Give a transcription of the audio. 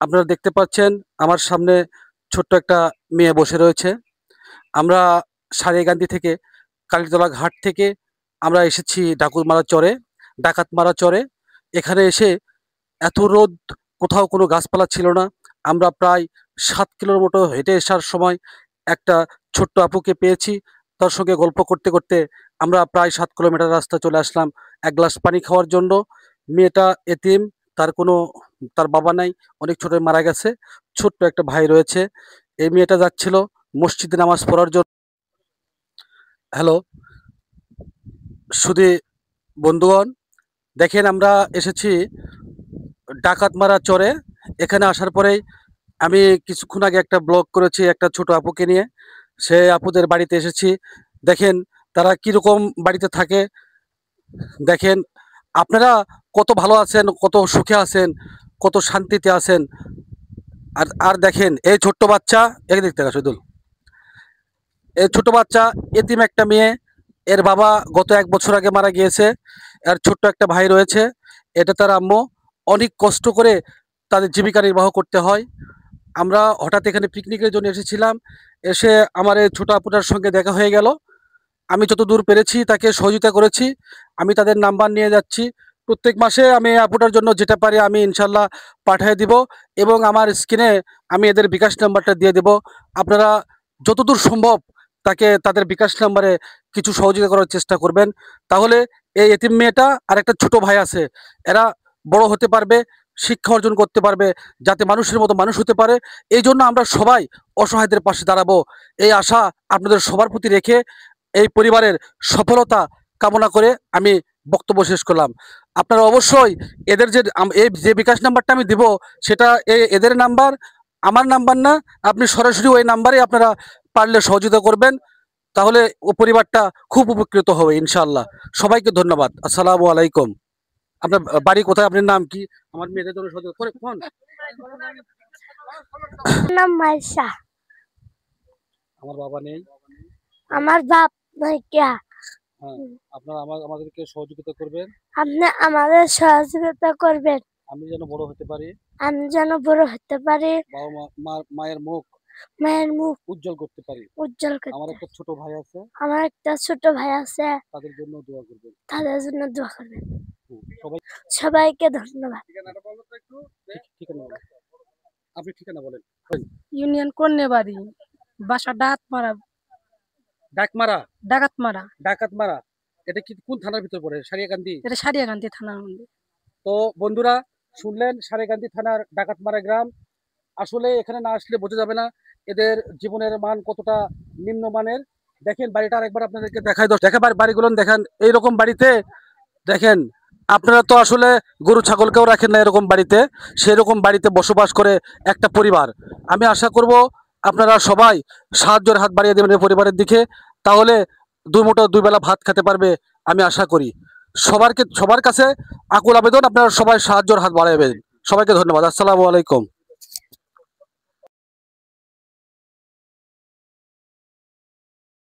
আপনারা দেখতে পাচ্ছেন আমার সামনে ছোট্ট একটা মেয়ে বসে রয়েছে। আমরা সারিয়াকান্দি থেকে কালীতলা ঘাট থেকে আমরা এসেছি ডাকাতমারা চরে। এখানে এসে এত রোদ, কোথাও কোনো গাছপালা ছিল না। আমরা প্রায় 7 কিলোর মতো হেঁটে আসার সময় একটা ছোট্ট আপুকে পেয়েছি। তার সঙ্গে গল্প করতে করতে আমরা প্রায় 7 কিলোমিটার রাস্তা চলে আসলাম এক গ্লাস পানি খাওয়ার জন্য। মেয়েটা এতিম, তার বাবা নাই, অনেক ছোট মারা গেছে। ছোট্ট একটা ভাই রয়েছে। এই মেয়েটা যাচ্ছিল মসজিদে নামাজ পড়ার জন্য। হ্যালো সুধী বন্ধুগণ, দেখেন আমরা এসেছি ডাকাতমারা চরে। এখানে আসার পরেই আমি কিছুক্ষণ আগে একটা ব্লগ করেছি একটা ছোট আপুকে নিয়ে। সে আপুদের বাড়িতে এসেছি। দেখেন তারা কিরকম বাড়িতে থাকে। দেখেন আপনারা কত ভালো আছেন, কত সুখে আছেন, কত শান্তিতে আছেন। আর আর দেখেন এই ছোট্ট বাচ্চা, এক দিক থেকে শহীদুল, এই ছোট বাচ্চা এতিম একটা মেয়ে। এর বাবা গত 1 বছর আগে মারা গিয়েছে। আর ছোট্ট একটা ভাই রয়েছে। এটা তার আম্মু। অনেক কষ্ট করে তাদের জীবিকা নির্বাহ করতে হয়। আমরা হঠাৎ এখানে পিকনিকের জন্য এসেছিলাম। এসে আমার এই ছোট আপুটার সঙ্গে দেখা হয়ে গেল। আমি যতদূর পেরেছি তাকে সহযোগিতা করেছি। আমি তাদের নাম্বার নিয়ে যাচ্ছি। প্রত্যেক মাসে আমি এই আপুটার জন্য যেটা পারি আমি ইনশাল্লাহ পাঠিয়ে দিব। এবং আমার স্ক্রিনে আমি এদের বিকাশ নাম্বারটা দিয়ে দেব। আপনারা যতদূর সম্ভব তাদের বিকাশ নাম্বারে কিছু সহযোগিতা করার চেষ্টা করবেন। তাহলে এই এতিম মেয়েটা আর একটা ছোট ভাই আছে, এরা বড় হতে পারবে, শিক্ষা অর্জন করতে পারবে, যাতে মানুষের মতো মানুষ হতে পারে। এই জন্য আমরা সবাই অসহায়দের পাশে দাঁড়াবো, এই আশা আপনাদের সবার প্রতি রেখে এই পরিবারের সফলতা কামনা করে আমি বক্তব্য শেষ করলাম। আপনারা অবশ্যই এদের এই যে বিকাশ নাম্বারটা আমি দিব, সেটা এদের নাম্বার, আমার নাম্বার না। আপনি সরাসরি ওই নাম্বারে আপনারা পারলে সহযোগিতা করবেন। তাহলে ও পরিবারটা খুব উপকৃত হবে ইনশাআল্লাহ। সবাইকে ধন্যবাদ। আসসালামু আলাইকুম। আপনার বাড়ি কোথায়? আপনার নাম কি? আমার মেয়েদের জন্য সহযোগিতা করে কোন নাম মাইশা। আমার বাবা নেই। আমার বাপ নাই কে। হ্যাঁ, আপনারা আমাদেরকে সহযোগিতা করবেন। আপনি আমাদের সহযোগিতা করবেন। আমি যেন বড় হতে পারি। আমি যেন বড় হতে পারি। মায়ের মুখ উজ্জ্বল করতে পারি। আমার একটা ছোট ভাই আছে। তাদের জন্য দোয়া করবেন। সবাইকে ধন্যবাদ। ঠিকানা বলেন। আপনি ঠিকানা বলেন। ইউনিয়ন কন্যাবাড়ি, বাসা ডাকাতমারা। ডাকাতমারা এটা কি কোন থানার ভিতর পড়ে? সারিয়াকান্দি। এটা সারিয়াকান্দি থানার মধ্যে। তো বন্ধুরা শুনলেন, সারিয়াকান্দি থানার ডাকাতমারা গ্রাম। আসলে এখানে না আসলে বোঝা যাবে না এদের জীবনের মান কতটা নিম্নমানের। দেখেন বাড়িটা আরেকবার আপনাদেরকে দেখাবার বাড়িগুলো দেখেন। এইরকম বাড়িতে দেখেন, আপনারা তো আসলে গরু ছাগলকেও রাখেন না এরকম বাড়িতে, সেরকম বাড়িতে বসবাস করে একটা পরিবার। আমি আশা করব আপনারা সবাই সাহায্যের হাত বাড়িয়ে দেবেন এই পরিবারের দিকে। তাহলে দুমুঠো দুই বেলা ভাত খেতে পারবে আমি আশা করি। সবার কাছে আকুল আবেদন, আপনারা সবাই সাহায্যের হাত বাড়াবেন। সবাইকে ধন্যবাদ। আসসালামু আলাইকুম।